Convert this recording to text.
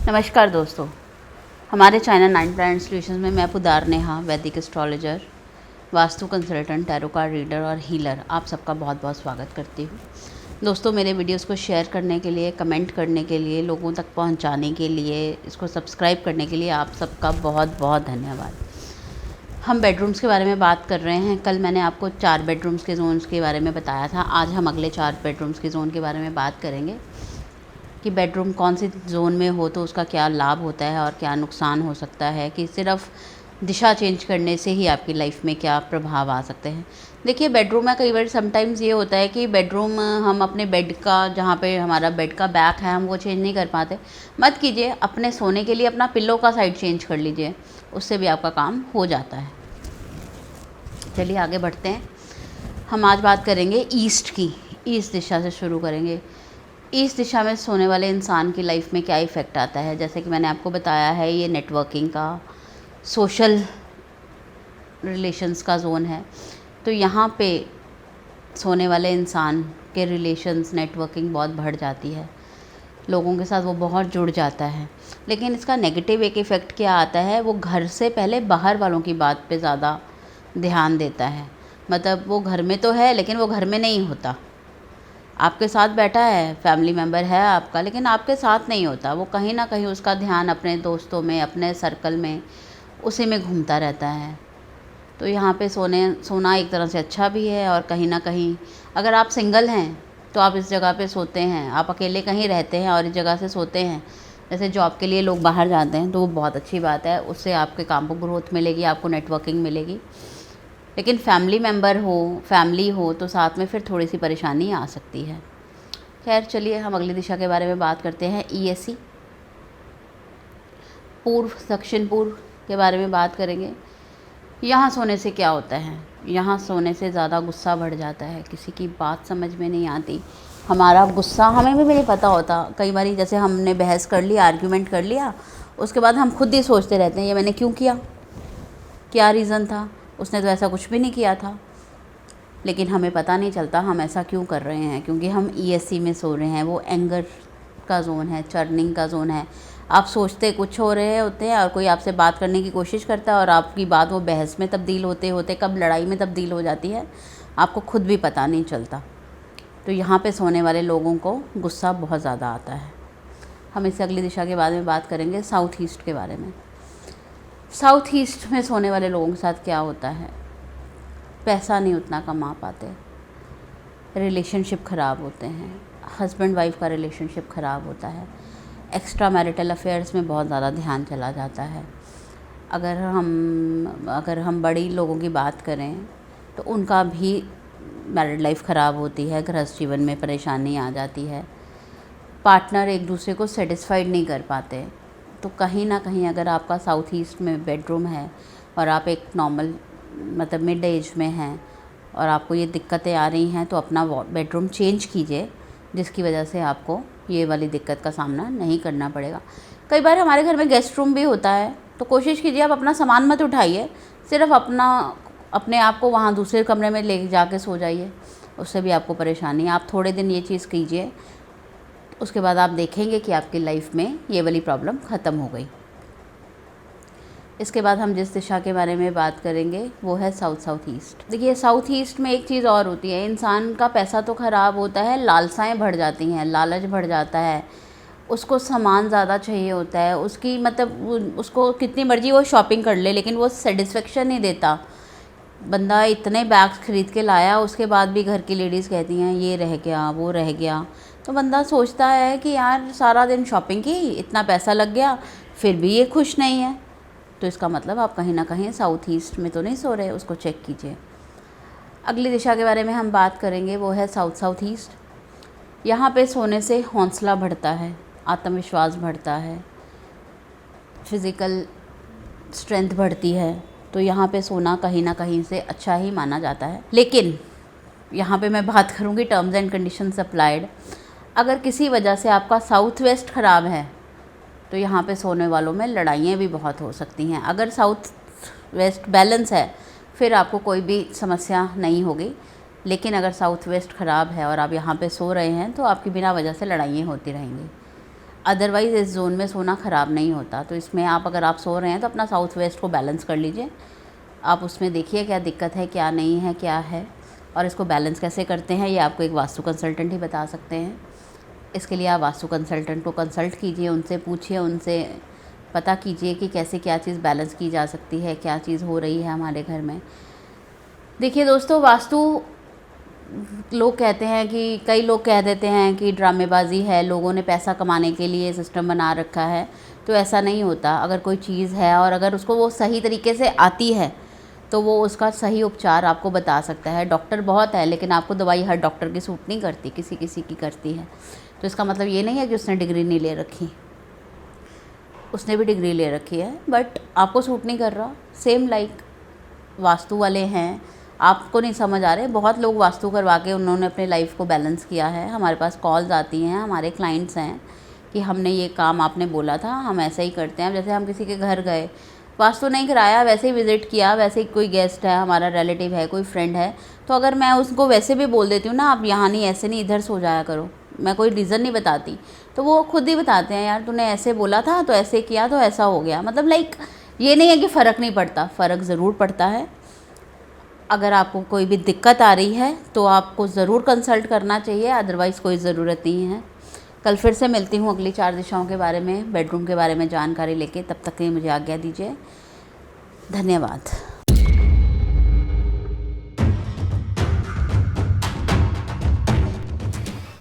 नमस्कार दोस्तों, हमारे चैनल 9 प्लानेट सॉल्यूशंस में मैं पुदार नेहा, वैदिक astrologer, vastu consultant, tarot card reader और हीलर आप सबका बहुत बहुत स्वागत करती हूँ। दोस्तों, मेरे वीडियोस को शेयर करने के लिए, कमेंट करने के लिए, लोगों तक पहुँचाने के लिए, इसको सब्सक्राइब करने के लिए आप सबका बहुत बहुत धन्यवाद। हम बेडरूम्स के बारे में बात कर रहे हैं। कल मैंने आपको 4 बेडरूम्स के जोन्स के बारे में बताया था। आज हम अगले 4 बेडरूम्स के जोन के बारे में बात करेंगे कि बेडरूम कौन सी जोन में हो तो उसका क्या लाभ होता है और क्या नुकसान हो सकता है, कि सिर्फ दिशा चेंज करने से ही आपकी लाइफ में क्या प्रभाव आ सकते हैं। देखिए, बेडरूम में कई बार समटाइम्स ये होता है कि बेडरूम हम अपने बेड का, जहाँ पे हमारा बेड का बैक है, हम वो चेंज नहीं कर पाते। मत कीजिए, अपने सोने के लिए अपना पिल्लो का साइड चेंज कर लीजिए, उससे भी आपका काम हो जाता है। चलिए आगे बढ़ते हैं। हम आज बात करेंगे ईस्ट की। ईस्ट दिशा से शुरू करेंगे। इस दिशा में सोने वाले इंसान की लाइफ में क्या इफ़ेक्ट आता है। जैसे कि मैंने आपको बताया है, ये नेटवर्किंग का, सोशल रिलेशंस का जोन है। तो यहाँ पे सोने वाले इंसान के रिलेशंस, नेटवर्किंग बहुत बढ़ जाती है, लोगों के साथ वो बहुत जुड़ जाता है। लेकिन इसका नेगेटिव एक इफ़ेक्ट क्या आता है, वो घर से पहले बाहर वालों की बात पे ज़्यादा ध्यान देता है। मतलब वो घर में तो है लेकिन वो घर में नहीं होता, आपके साथ बैठा है, फैमिली मेम्बर है आपका, लेकिन आपके साथ नहीं होता। वो कहीं ना कहीं उसका ध्यान अपने दोस्तों में, अपने सर्कल में, उसी में घूमता रहता है। तो यहाँ पे सोना एक तरह से अच्छा भी है, और कहीं ना कहीं अगर आप सिंगल हैं तो आप इस जगह पे सोते हैं, आप अकेले कहीं रहते हैं और इस जगह से सोते हैं। जैसे जॉब के लिए लोग बाहर जाते हैं तो वो बहुत अच्छी बात है, उससे आपके काम को ग्रोथ मिलेगी, आपको नेटवर्किंग मिलेगी। लेकिन फैमिली मेम्बर हो, फैमिली हो तो साथ में फिर थोड़ी सी परेशानी आ सकती है। खैर, चलिए हम अगली दिशा के बारे में बात करते हैं। ईएससी, पूर्व, दक्षिण पूर्व के बारे में बात करेंगे। यहाँ सोने से क्या होता है, यहाँ सोने से ज़्यादा गुस्सा बढ़ जाता है, किसी की बात समझ में नहीं आती। हमारा गुस्सा हमें भी नहीं पता होता। कई बार जैसे हमने बहस कर लिया, आर्ग्यूमेंट कर लिया, उसके बाद हम खुद ही सोचते रहते हैं ये मैंने क्यों किया, क्या रीज़न था, उसने तो ऐसा कुछ भी नहीं किया था। लेकिन हमें पता नहीं चलता हम ऐसा क्यों कर रहे हैं, क्योंकि हम ईएससी में सो रहे हैं। वो एंगर का जोन है, चर्निंग का जोन है। आप सोचते कुछ हो रहे होते हैं और कोई आपसे बात करने की कोशिश करता है और आपकी बात वो बहस में तब्दील होते होते कब लड़ाई में तब्दील हो जाती है, आपको खुद भी पता नहीं चलता। तो यहाँ पे सोने वाले लोगों को गुस्सा बहुत ज़्यादा आता है। हम इससे अगली दिशा के बारे में बात करेंगे, साउथ ईस्ट के बारे में। साउथ ईस्ट में सोने वाले लोगों के साथ क्या होता है, पैसा नहीं उतना कमा पाते, रिलेशनशिप ख़राब होते हैं, हस्बैंड वाइफ का रिलेशनशिप ख़राब होता है, एक्स्ट्रा मैरिटल अफेयर्स में बहुत ज़्यादा ध्यान चला जाता है। अगर हम बड़ी लोगों की बात करें तो उनका भी मैरिड लाइफ ख़राब होती है, गृहस्थ जीवन में परेशानी आ जाती है, पार्टनर एक दूसरे को सेटिस्फाइड नहीं कर पाते। तो कहीं ना कहीं अगर आपका साउथ ईस्ट में बेडरूम है और आप एक नॉर्मल, मतलब मिड एज में हैं और आपको ये दिक्कतें आ रही हैं, तो अपना बेडरूम चेंज कीजिए, जिसकी वजह से आपको ये वाली दिक्कत का सामना नहीं करना पड़ेगा। कई बार हमारे घर में गेस्ट रूम भी होता है, तो कोशिश कीजिए आप अपना सामान मत उठाइए, सिर्फ अपने आप को वहाँ दूसरे कमरे में ले जाके सो जाइए, उससे भी आपको परेशानी। आप थोड़े दिन ये चीज़ कीजिए, उसके बाद आप देखेंगे कि आपकी लाइफ में ये वाली प्रॉब्लम ख़त्म हो गई। इसके बाद हम जिस दिशा के बारे में बात करेंगे वो है साउथ ईस्ट। देखिए, साउथ ईस्ट में एक चीज़ और होती है, इंसान का पैसा तो ख़राब होता है, लालसाएं बढ़ जाती हैं, लालच बढ़ जाता है, उसको सामान ज़्यादा चाहिए होता है, उसकी मतलब उसको कितनी मर्जी वो शॉपिंग कर ले, लेकिन वो सेटिस्फेक्शन नहीं देता। बंदा इतने बैग्स खरीद के लाया, उसके बाद भी घर की लेडीज़ कहती हैं ये रह गया, वो रह गया। तो बंदा सोचता है कि यार सारा दिन शॉपिंग की, इतना पैसा लग गया, फिर भी ये खुश नहीं है। तो इसका मतलब आप कहीं ना कहीं साउथ ईस्ट में तो नहीं सो रहे, उसको चेक कीजिए। अगली दिशा के बारे में हम बात करेंगे, वो है साउथ ईस्ट। यहाँ पे सोने से हौसला बढ़ता है, आत्मविश्वास बढ़ता है, फिज़िकल स्ट्रेंथ बढ़ती है। तो यहाँ पे सोना कहीं ना कहीं से अच्छा ही माना जाता है। लेकिन यहाँ पे मैं बात करूँगी टर्म्स एंड कंडीशंस अप्लाइड। अगर किसी वजह से आपका साउथ वेस्ट ख़राब है तो यहाँ पे सोने वालों में लड़ाइयाँ भी बहुत हो सकती हैं। अगर साउथ वेस्ट बैलेंस है फिर आपको कोई भी समस्या नहीं होगी, लेकिन अगर साउथ वेस्ट ख़राब है और आप यहाँ पे सो रहे हैं तो आपकी बिना वजह से लड़ाइयाँ होती रहेंगी। अदरवाइज़ इस जोन में सोना ख़राब नहीं होता। तो इसमें आप अगर आप सो रहे हैं तो अपना साउथ वेस्ट को बैलेंस कर लीजिए। आप उसमें देखिए क्या दिक्कत है, क्या नहीं है, क्या है, और इसको बैलेंस कैसे करते हैं ये आपको एक वास्तु कंसल्टेंट ही बता सकते हैं। इसके लिए आप वास्तु कंसल्टेंट को कंसल्ट कीजिए, उनसे पूछिए, उनसे पता कीजिए कि कैसे क्या चीज़ बैलेंस की जा सकती है, क्या चीज़ हो रही है हमारे घर में। देखिए दोस्तों, वास्तु लोग कहते हैं कि कई लोग कह देते हैं कि ड्रामेबाजी है, लोगों ने पैसा कमाने के लिए सिस्टम बना रखा है। तो ऐसा नहीं होता। अगर कोई चीज़ है और अगर उसको वो सही तरीके से आती है तो वो उसका सही उपचार आपको बता सकता है। डॉक्टर बहुत है, लेकिन आपको दवाई हर डॉक्टर की सूट नहीं करती, किसी किसी की करती है। तो इसका मतलब ये नहीं है कि उसने डिग्री नहीं ले रखी, उसने भी डिग्री ले रखी है, बट आपको सूट नहीं कर रहा। सेम लाइक वास्तु वाले हैं, आपको नहीं समझ आ रहे। बहुत लोग वास्तु करवा के उन्होंने अपने लाइफ को बैलेंस किया है। हमारे पास कॉल्स आती हैं, हमारे क्लाइंट्स हैं कि हमने ये काम आपने बोला था, हम ऐसा ही करते हैं। जैसे हम किसी के घर गए, वास्तु नहीं कराया, वैसे ही विज़िट किया, वैसे ही कोई गेस्ट है, हमारा रिलेटिव है, कोई फ्रेंड है, तो अगर मैं उसको वैसे भी बोल देती हूँ ना, आप यहाँ नहीं, ऐसे नहीं, इधर सो जाया करो, मैं कोई रीज़न नहीं बताती, तो वो खुद ही बताते हैं, यार तूने ऐसे बोला था तो ऐसे किया तो ऐसा हो गया। मतलब लाइक ये नहीं है कि फ़र्क नहीं पड़ता, फ़र्क ज़रूर पड़ता है। अगर आपको कोई भी दिक्कत आ रही है तो आपको ज़रूर कंसल्ट करना चाहिए, अदरवाइज़ कोई ज़रूरत नहीं है। कल फिर से मिलती हूँ अगली 4 दिशाओं के बारे में, बेडरूम के बारे में जानकारी लेके। तब तक के लिए मुझे आज्ञा दीजिए। धन्यवाद।